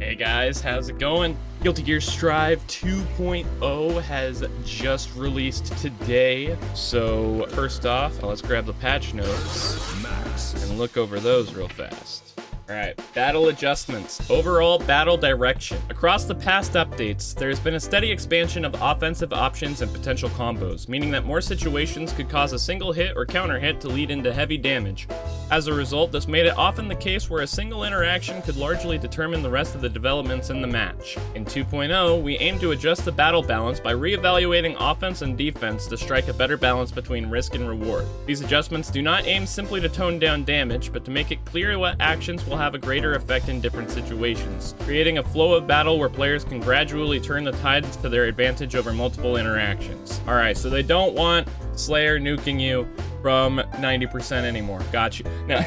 Hey guys, how's it going? Guilty Gear Strive 2.0 has just released today. So first off, let's grab the patch notes and look over those real fast. Alright, battle adjustments. Overall battle direction. Across the past updates, there has been a steady expansion of offensive options and potential combos, meaning that more situations could cause a single hit or counter hit to lead into heavy damage. As a result, this made it often the case where a single interaction could largely determine the rest of the developments in the match. In 2.0, we aim to adjust the battle balance by reevaluating offense and defense to strike a better balance between risk and reward. These adjustments do not aim simply to tone down damage, but to make it clear what actions will have a greater effect in different situations, creating a flow of battle where players can gradually turn the tides to their advantage over multiple interactions. Alright, so they don't want Slayer nuking you from 90% anymore. Got you. No,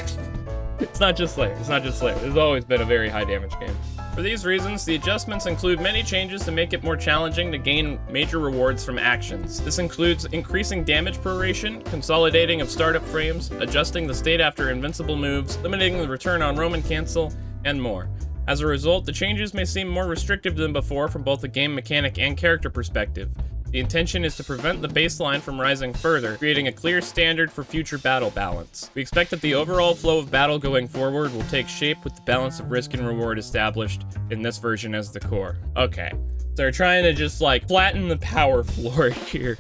it's not just Slayer. It's not just Slayer. It's always been a very high damage game. For these reasons, the adjustments include many changes to make it more challenging to gain major rewards from actions. This includes increasing damage proration, consolidating of startup frames, adjusting the state after invincible moves, limiting the return on Roman cancel, and more. As a result, the changes may seem more restrictive than before from both a game mechanic and character perspective. The intention is to prevent the baseline from rising further, creating a clear standard for future battle balance. We expect that the overall flow of battle going forward will take shape with the balance of risk and reward established in this version as the core. Okay, so they're trying to just like flatten the power floor here.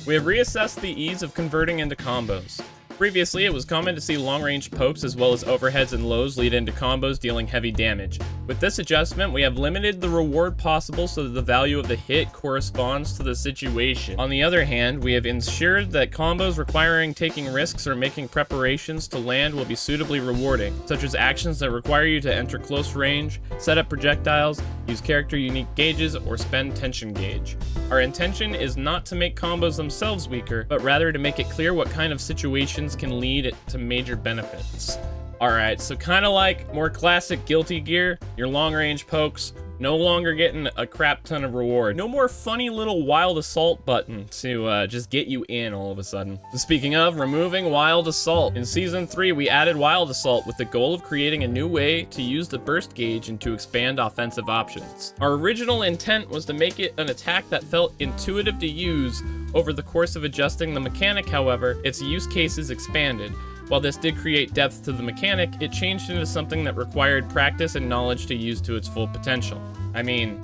We have reassessed the ease of converting into combos. Previously, it was common to see long-range pokes as well as overheads and lows lead into combos dealing heavy damage. With this adjustment, we have limited the reward possible so that the value of the hit corresponds to the situation. On the other hand, we have ensured that combos requiring taking risks or making preparations to land will be suitably rewarding, such as actions that require you to enter close range, set up projectiles, use character-unique gauges, or spend tension gauge. Our intention is not to make combos themselves weaker, but rather to make it clear what kind of situations can lead to major benefits. Alright, so kind of like more classic Guilty Gear, your long-range pokes no longer getting a crap ton of reward. No more funny little Wild Assault button to just get you in all of a sudden. Speaking of removing Wild Assault, in Season 3 we added Wild Assault with the goal of creating a new way to use the burst gauge and to expand offensive options. Our original intent was to make it an attack that felt intuitive to use. Over the course of adjusting the mechanic, however, its use cases expanded. While this did create depth to the mechanic, it changed into something that required practice and knowledge to use to its full potential. I mean,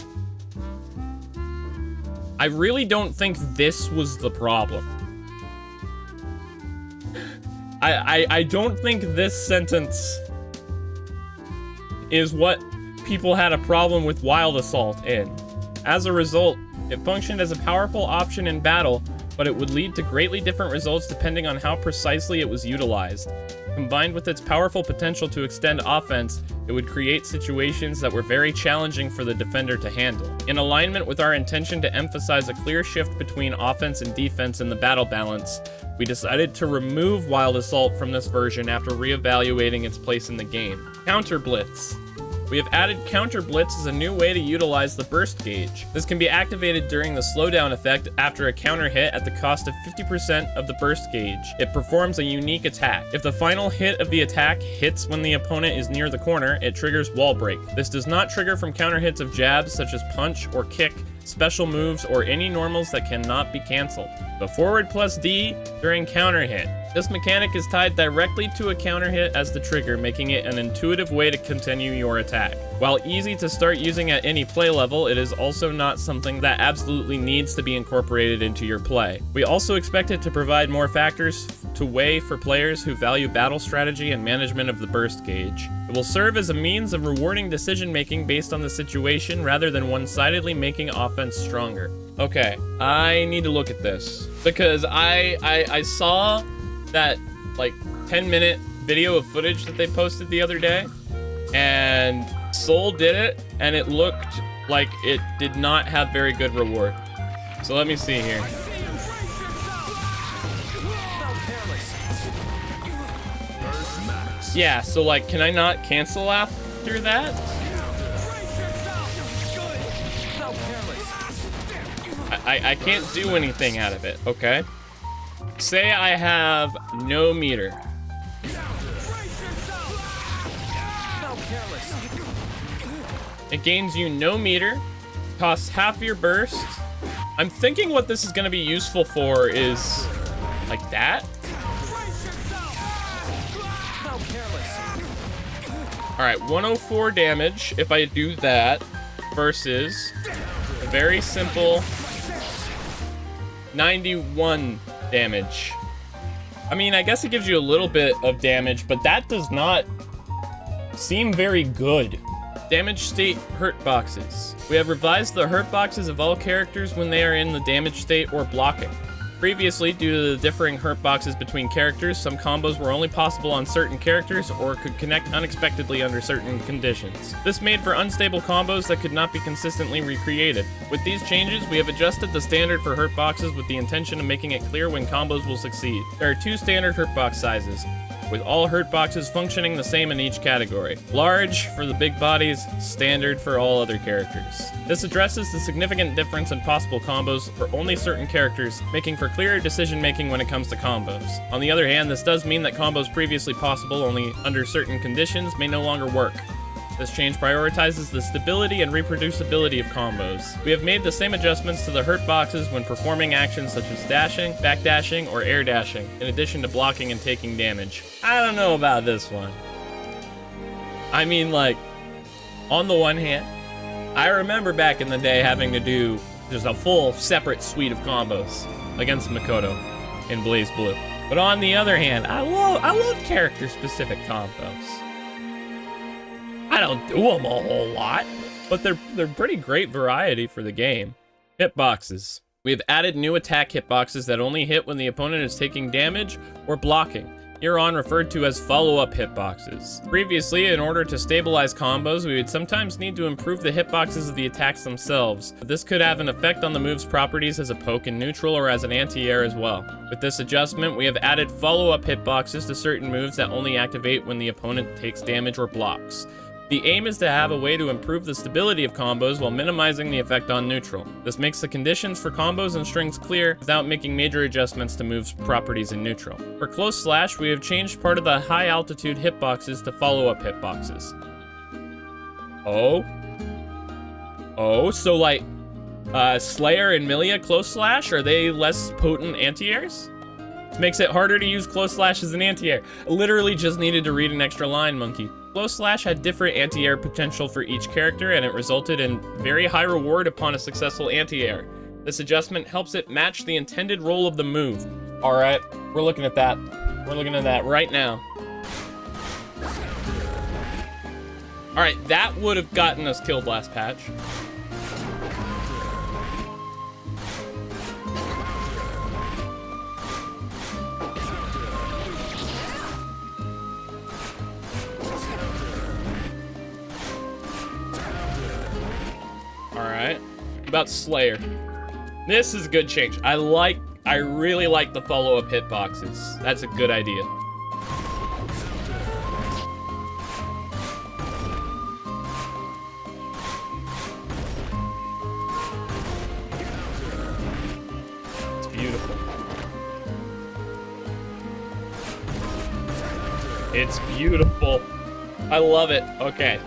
I really don't think this was the problem. I don't think this sentence is what people had a problem with Wild Assault in. As a result, it functioned as a powerful option in battle, but it would lead to greatly different results depending on how precisely it was utilized. Combined with its powerful potential to extend offense, it would create situations that were very challenging for the defender to handle. In alignment with our intention to emphasize a clear shift between offense and defense in the battle balance, we decided to remove Wild Assault from this version after reevaluating its place in the game. Counter Blitz. We have added Counter Blitz as a new way to utilize the burst gauge. This can be activated during the slowdown effect after a counter hit at the cost of 50% of the burst gauge. It performs a unique attack. If the final hit of the attack hits when the opponent is near the corner, it triggers wall break. This does not trigger from counter hits of jabs such as punch or kick, special moves, or any normals that cannot be cancelled. The forward plus D during counter hit. This mechanic is tied directly to a counter hit as the trigger, making it an intuitive way to continue your attack. While easy to start using at any play level, it is also not something that absolutely needs to be incorporated into your play. We also expect it to provide more factors to weigh for players who value battle strategy and management of the burst gauge. It will serve as a means of rewarding decision-making based on the situation rather than one-sidedly making offense stronger. Okay, I need to look at this because I saw that like 10-minute video of footage that they posted the other day, and Soul did it, and it looked like it did not have very good reward. So let me see here. Yeah, so like, can I not cancel after that? I can't do anything out of it, okay? Say I have no meter. It gains you no meter, costs half your burst. I'm thinking what this is going to be useful for is like that. All right, 104 damage if I do that versus a very simple 91 damage. I mean, I guess it gives you a little bit of damage, but that does not seem very good. Damage state hurt boxes. We have revised the hurt boxes of all characters when they are in the damage state or blocking. Previously, due to the differing hurt boxes between characters, some combos were only possible on certain characters or could connect unexpectedly under certain conditions. This made for unstable combos that could not be consistently recreated. With these changes, we have adjusted the standard for hurt boxes with the intention of making it clear when combos will succeed. There are 2 standard hurt box sizes, with all hurt boxes functioning the same in each category. Large for the big bodies, standard for all other characters. This addresses the significant difference in possible combos for only certain characters, making for clearer decision making when it comes to combos. On the other hand, this does mean that combos previously possible only under certain conditions may no longer work. This change prioritizes the stability and reproducibility of combos. We have made the same adjustments to the hurt boxes when performing actions such as dashing, backdashing, or air dashing, in addition to blocking and taking damage. I don't know about this one. I mean, like, on the one hand, I remember back in the day having to do just a full separate suite of combos against Makoto in Blaze Blue. But on the other hand, I love character-specific combos. I don't do them a whole lot, but they're pretty great variety for the game. Hitboxes. We have added new attack hitboxes that only hit when the opponent is taking damage or blocking, hereon referred to as follow-up hitboxes. Previously, in order to stabilize combos, we would sometimes need to improve the hitboxes of the attacks themselves. This could have an effect on the move's properties as a poke in neutral or as an anti-air as well. With this adjustment, we have added follow-up hitboxes to certain moves that only activate when the opponent takes damage or blocks. The aim is to have a way to improve the stability of combos while minimizing the effect on neutral. This makes the conditions for combos and strings clear without making major adjustments to moves' properties in neutral. For close slash, we have changed part of the high altitude hitboxes to follow-up hitboxes. So like, Slayer and Milia close slash, are they less potent anti-airs? This makes it harder to use close slash as an anti-air. I literally just needed to read an extra line, monkey. Close slash had different anti-air potential for each character, and it resulted in very high reward upon a successful anti-air. This adjustment helps it match the intended role of the move. All right, we're looking at that. We're looking at that right now. All right, that would have gotten us killed last patch. Alright, about Slayer. This is a good change. I really like the follow-up hitboxes. That's a good idea. It's beautiful. It's beautiful. I love it. Okay.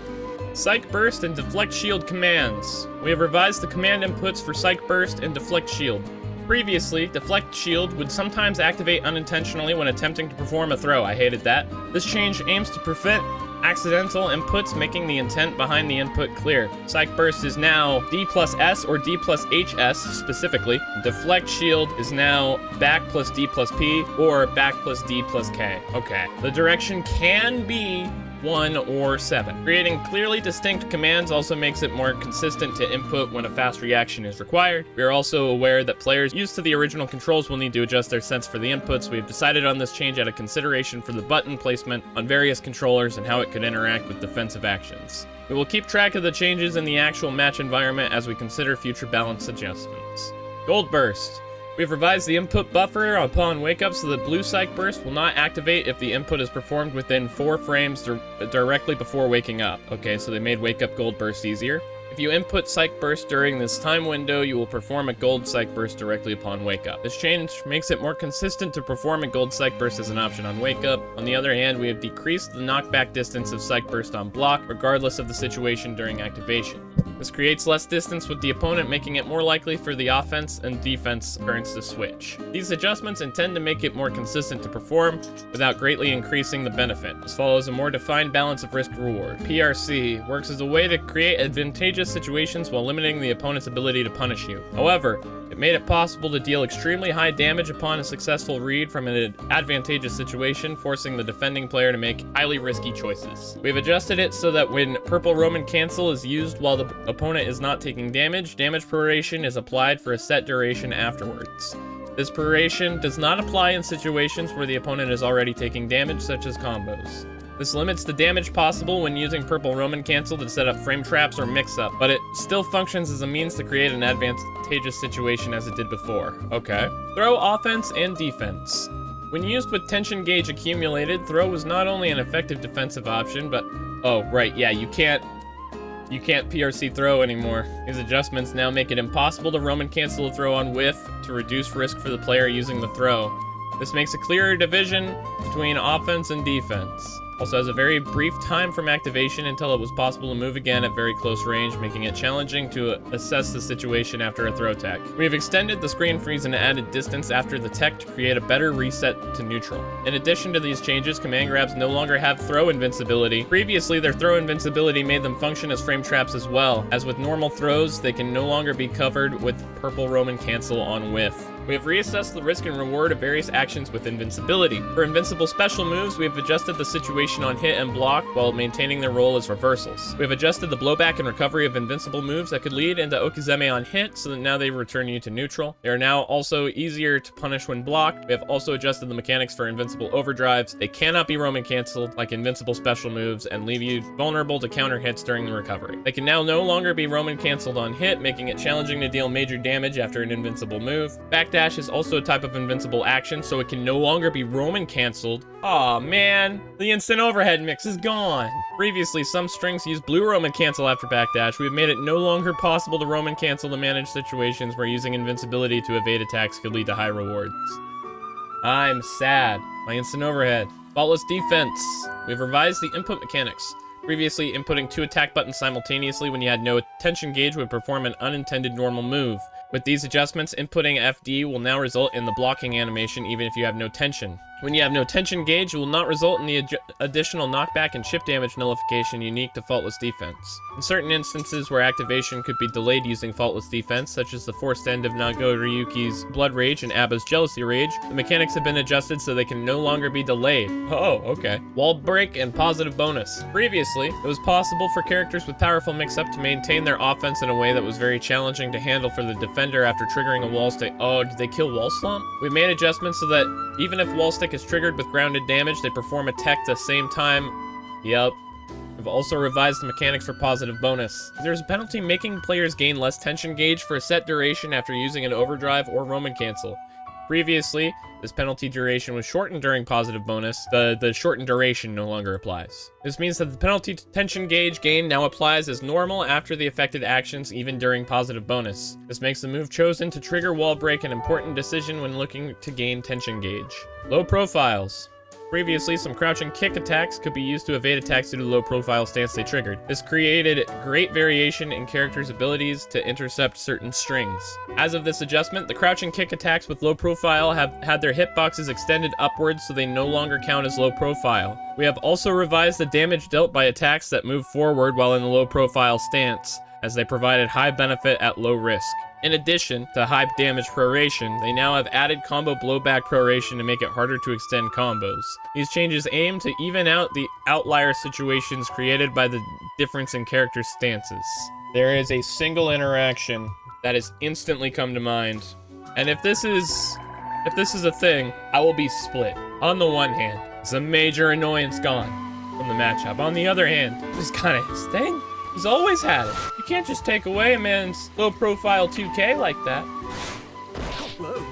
Psych Burst and Deflect Shield commands. We have revised the command inputs for Psych Burst and Deflect Shield. Previously, Deflect Shield would sometimes activate unintentionally when attempting to perform a throw. I hated that. This change aims to prevent accidental inputs, making the intent behind the input clear. Psych Burst is now D plus S or D plus HS specifically. Deflect Shield is now back plus D plus P or back plus D plus K. Okay. The direction can be 1 or 7. Creating clearly distinct commands also makes it more consistent to input when a fast reaction is required. We are also aware that players used to the original controls will need to adjust their sense for the inputs. We have decided on this change out of consideration for the button placement on various controllers and how it could interact with defensive actions. We will keep track of the changes in the actual match environment as we consider future balance adjustments. Gold Burst. We've revised the input buffer upon wake up so that Blue Psych Burst will not activate if the input is performed within 4 frames directly before waking up. Okay, so they made Wake Up Gold Burst easier. If you input Psych Burst during this time window, you will perform a Gold Psych Burst directly upon Wake Up. This change makes it more consistent to perform a Gold Psych Burst as an option on Wake Up. On the other hand, we have decreased the knockback distance of Psych Burst on block, regardless of the situation during activation. This creates less distance with the opponent, making it more likely for the offense and defense turns to switch. These adjustments intend to make it more consistent to perform without greatly increasing the benefit. This follows a more defined balance of risk-reward. PRC works as a way to create advantageous situations while limiting the opponent's ability to punish you. However, it made it possible to deal extremely high damage upon a successful read from an advantageous situation, forcing the defending player to make highly risky choices. We've adjusted it so that when Purple Roman Cancel is used while the opponent is not taking damage, damage proration is applied for a set duration afterwards. This proration does not apply in situations where the opponent is already taking damage, such as combos. This limits the damage possible when using Purple Roman Cancel to set up frame traps or mix-up, but it still functions as a means to create an advantageous situation as it did before. Okay. Throw offense and defense. When used with tension gauge accumulated, throw was not only an effective defensive option, but... Oh, right, yeah, you can't PRC throw anymore. These adjustments now make it impossible to Roman Cancel a throw on whiff to reduce risk for the player using the throw. This makes a clearer division between offense and defense. Also has a very brief time from activation until it was possible to move again at very close range, making it challenging to assess the situation after a throw tech. We have extended the screen freeze and added distance after the tech to create a better reset to neutral. In addition to these changes, command grabs no longer have throw invincibility. Previously, their throw invincibility made them function as frame traps as well. As with normal throws, they can no longer be covered with Purple Roman Cancel on whiff. We have reassessed the risk and reward of various actions with invincibility. For invincible special moves, we have adjusted the situation on hit and block while maintaining their role as reversals. We have adjusted the blowback and recovery of invincible moves that could lead into Okizeme on hit, so that now they return you to neutral. They are now also easier to punish when blocked. We have also adjusted the mechanics for invincible overdrives. They cannot be Roman canceled like invincible special moves and leave you vulnerable to counter hits during the recovery. They can now no longer be Roman canceled on hit, making it challenging to deal major damage after an invincible move. Backdash is also a type of invincible action, so it can no longer be Roman canceled. Aw, man, the instant overhead mix is gone. Previously, some strings used blue Roman cancel after backdash. We have made it no longer possible to Roman cancel to manage situations where using invincibility to evade attacks could lead to high rewards. I'm sad. My instant overhead. Faultless defense. We've revised the input mechanics. Previously, inputting 2 attack buttons simultaneously when you had no tension gauge would perform an unintended normal move. With these adjustments, inputting FD will now result in the blocking animation even if you have no tension. When you have no tension gauge, it will not result in the additional knockback and chip damage nullification unique to Faultless Defense. In certain instances where activation could be delayed using Faultless Defense, such as the forced end of Nagoriyuki's Blood Rage and Abba's Jealousy Rage, the mechanics have been adjusted so they can no longer be delayed. Oh, okay. Wall Break and Positive Bonus. Previously, it was possible for characters with powerful mix-up to maintain their offense in a way that was very challenging to handle for the defender after triggering a wall stick. Oh, did they kill Wall Slump? We made adjustments so that even if wall stick is triggered with grounded damage, they perform a tech at the same time. Yup. We've also revised the mechanics for Positive Bonus. There's a penalty making players gain less tension gauge for a set duration after using an overdrive or Roman cancel. Previously, this penalty duration was shortened during Positive Bonus. The shortened duration no longer applies. This means that the penalty tension gauge gain now applies as normal after the affected actions, even during Positive Bonus. This makes the move chosen to trigger Wall Break an important decision when looking to gain tension gauge. Low profiles. Previously, some crouching kick attacks could be used to evade attacks due to the low profile stance they triggered. This created great variation in characters' abilities to intercept certain strings. As of this adjustment, the crouching kick attacks with low profile have had their hitboxes extended upwards so they no longer count as low profile. We have also revised the damage dealt by attacks that move forward while in a low profile stance, as they provided high benefit at low risk. In addition to high damage proration, they now have added combo blowback proration to make it harder to extend combos. These changes aim to even out the outlier situations created by the difference in character stances. There is a single interaction that has instantly come to mind, and if this is a thing, I will be split. On the one hand, it's a major annoyance gone from the matchup. On the other hand, this is kind of his thing. He's always had it. You can't just take away a man's low-profile 2K like that. Whoa.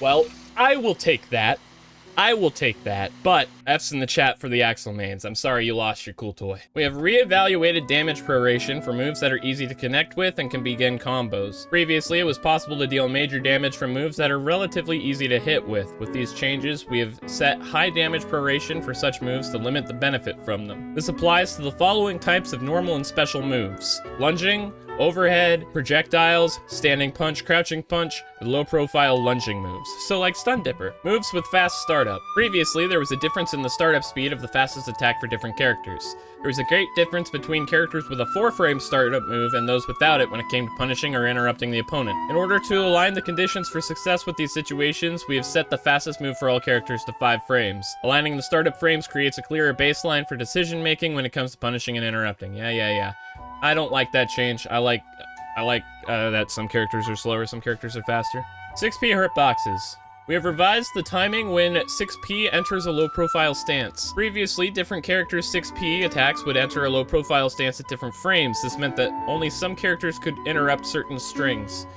Well, I will take that. I will take that, but F's in the chat for the Axel mains. I'm sorry you lost your cool toy. We have reevaluated damage proration for moves that are easy to connect with and can begin combos. Previously, it was possible to deal major damage from moves that are relatively easy to hit with. With these changes, we have set high damage proration for such moves to limit the benefit from them. This applies to the following types of normal and special moves: lunging, overhead, projectiles, standing punch, crouching punch, and low-profile lunging moves. So like Stun Dipper. Moves with fast startup. Previously, there was a difference in the startup speed of the fastest attack for different characters. There was a great difference between characters with a 4-frame startup move and those without it when it came to punishing or interrupting the opponent. In order to align the conditions for success with these situations, we have set the fastest move for all characters to 5 frames. Aligning the startup frames creates a clearer baseline for decision making when it comes to punishing and interrupting. Yeah. I don't like that change. I like that some characters are slower, some characters are faster. 6P hurt boxes. We have revised the timing when 6P enters a low-profile stance. Previously, different characters' 6P attacks would enter a low-profile stance at different frames. This meant that only some characters could interrupt certain strings.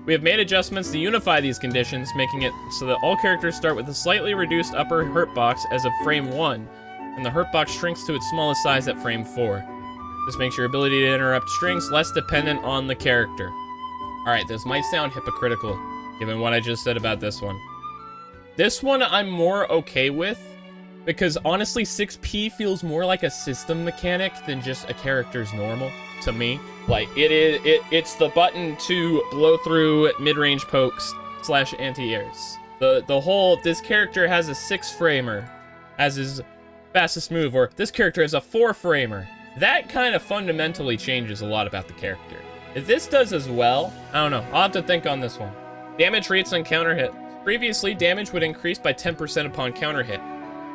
We have made adjustments to unify these conditions, making it so that all characters start with a slightly reduced upper hurt box as of frame 1, and the hurt box shrinks to its smallest size at frame 4. This makes your ability to interrupt strings less dependent on the character. Alright, this might sound hypocritical, given what I just said about this one. This one I'm more okay with, because honestly 6P feels more like a system mechanic than just a character's normal, to me. Like, it's the button to blow through mid-range pokes / anti-airs. This character has a 6-framer as his fastest move, or this character has a 4-framer. That kind of fundamentally changes a lot about the character. If this does as well, I don't know. I'll have to think on this one. Damage rates on counter hit. Previously, damage would increase by 10% upon counter hit.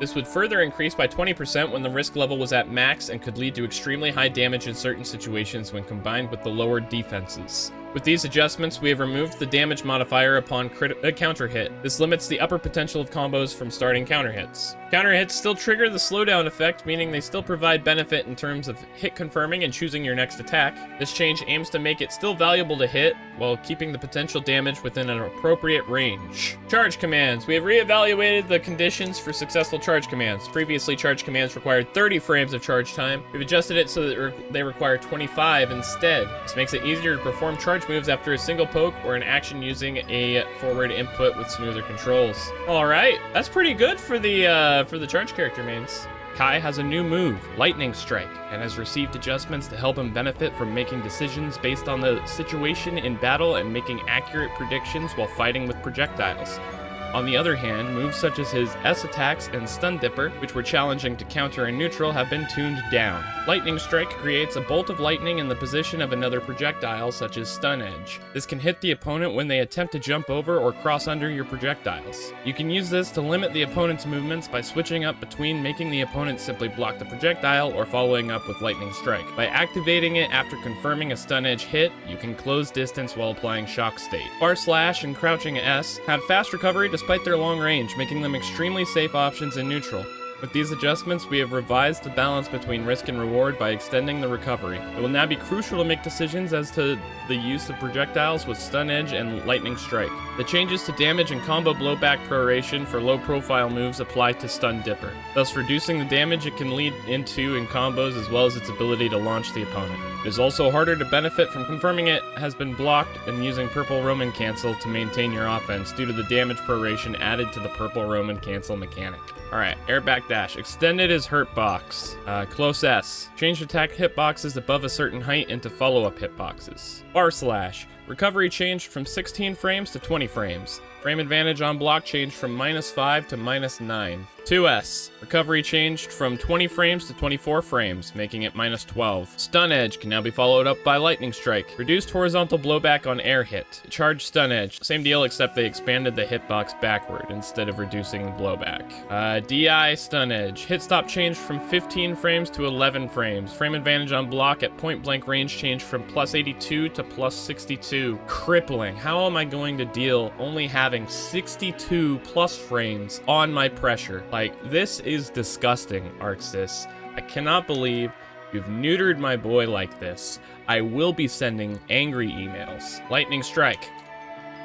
This would further increase by 20% when the risk level was at max and could lead to extremely high damage in certain situations when combined with the lowered defenses. With these adjustments, we have removed the damage modifier upon counter hit. This limits the upper potential of combos from starting counter hits. Counter hits still trigger the slowdown effect, meaning they still provide benefit in terms of hit confirming and choosing your next attack. This change aims to make it still valuable to hit, while keeping the potential damage within an appropriate range. Charge commands. We have reevaluated the conditions for successful charge commands. Previously, charge commands required 30 frames of charge time. We've adjusted it so that they require 25 instead. This makes it easier to perform charge moves after a single poke or an action using a forward input with smoother controls. Alright, that's pretty good for the charge character mains. Kai has a new move, Lightning Strike, and has received adjustments to help him benefit from making decisions based on the situation in battle and making accurate predictions while fighting with projectiles. On the other hand, moves such as his S attacks and Stun Dipper, which were challenging to counter in neutral, have been tuned down. Lightning Strike creates a bolt of lightning in the position of another projectile, such as Stun Edge. This can hit the opponent when they attempt to jump over or cross under your projectiles. You can use this to limit the opponent's movements by switching up between making the opponent simply block the projectile or following up with Lightning Strike. By activating it after confirming a Stun Edge hit, you can close distance while applying Shock State. Bar Slash and Crouching S have fast recovery despite their long range, making them extremely safe options in neutral. With these adjustments, we have revised the balance between risk and reward by extending the recovery. It will now be crucial to make decisions as to the use of projectiles with Stun Edge and Lightning Strike. The changes to damage and combo blowback proration for low-profile moves apply to Stun Dipper, thus reducing the damage it can lead into in combos as well as its ability to launch the opponent. It is also harder to benefit from confirming it has been blocked and using Purple Roman Cancel to maintain your offense due to the damage proration added to the Purple Roman Cancel mechanic. Alright, Airback Dash. Extended his hurt box. Close S. Changed attack hitboxes above a certain height into follow-up hitboxes. Bar Slash. Recovery changed from 16 frames to 20 frames. Frame advantage on block changed from -5 to -9. 2S. Recovery changed from 20 frames to 24 frames, making it -12. Stun Edge can now be followed up by Lightning Strike. Reduced horizontal blowback on air hit. Charged Stun Edge. Same deal except they expanded the hitbox backward instead of reducing the blowback. DI Stun Edge. Hit stop changed from 15 frames to 11 frames. Frame advantage on block at point blank range changed from +82 to +62. Crippling. How am I going to deal only having 62 plus frames on my pressure? Like, this is disgusting, Arxis. I cannot believe you've neutered my boy like this. I will be sending angry emails. Lightning Strike.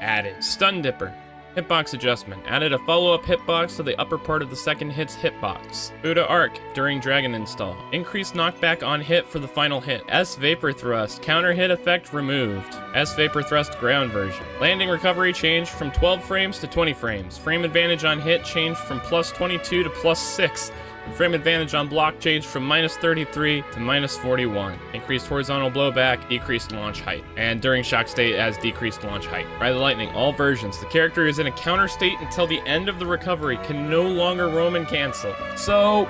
Added. Stun Dipper. Hitbox adjustment. Added a follow-up hitbox to the upper part of the second hit's hitbox. Buddha Arc during Dragon install. Increased knockback on hit for the final hit. S Vapor Thrust. Counter hit effect removed. S Vapor Thrust ground version. Landing recovery changed from 12 frames to 20 frames. Frame advantage on hit changed from plus 22 to plus 6. Frame advantage on block changed from minus 33 to minus 41. Increased horizontal blowback, decreased launch height. And during shock state as decreased launch height. Ride the Lightning, all versions. The character is in a counter state until the end of the recovery, can no longer roam and cancel. So,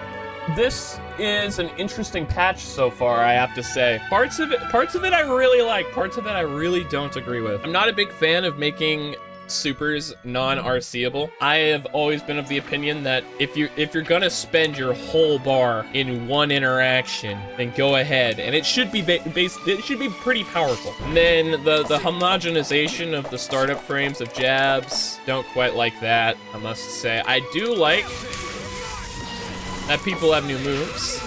this is an interesting patch so far, I have to say. Parts of it I really like, parts of it I really don't agree with. I'm not a big fan of making supers non-RCable. I have always been of the opinion that if you're gonna spend your whole bar in one interaction, then go ahead, and it should be it should be pretty powerful. And then the homogenization of the startup frames of jabs, don't quite like that, I must say. I do like that people have new moves.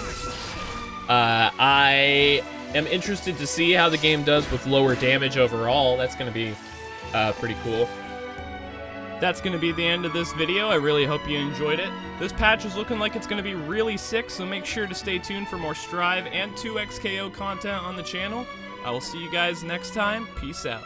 I am interested to see how the game does with lower damage overall. That's gonna be pretty cool. That's going to be the end of this video. I really hope you enjoyed it. This patch is looking like it's going to be really sick, so make sure to stay tuned for more Strive and 2XKO content on the channel. I will see you guys next time. Peace out.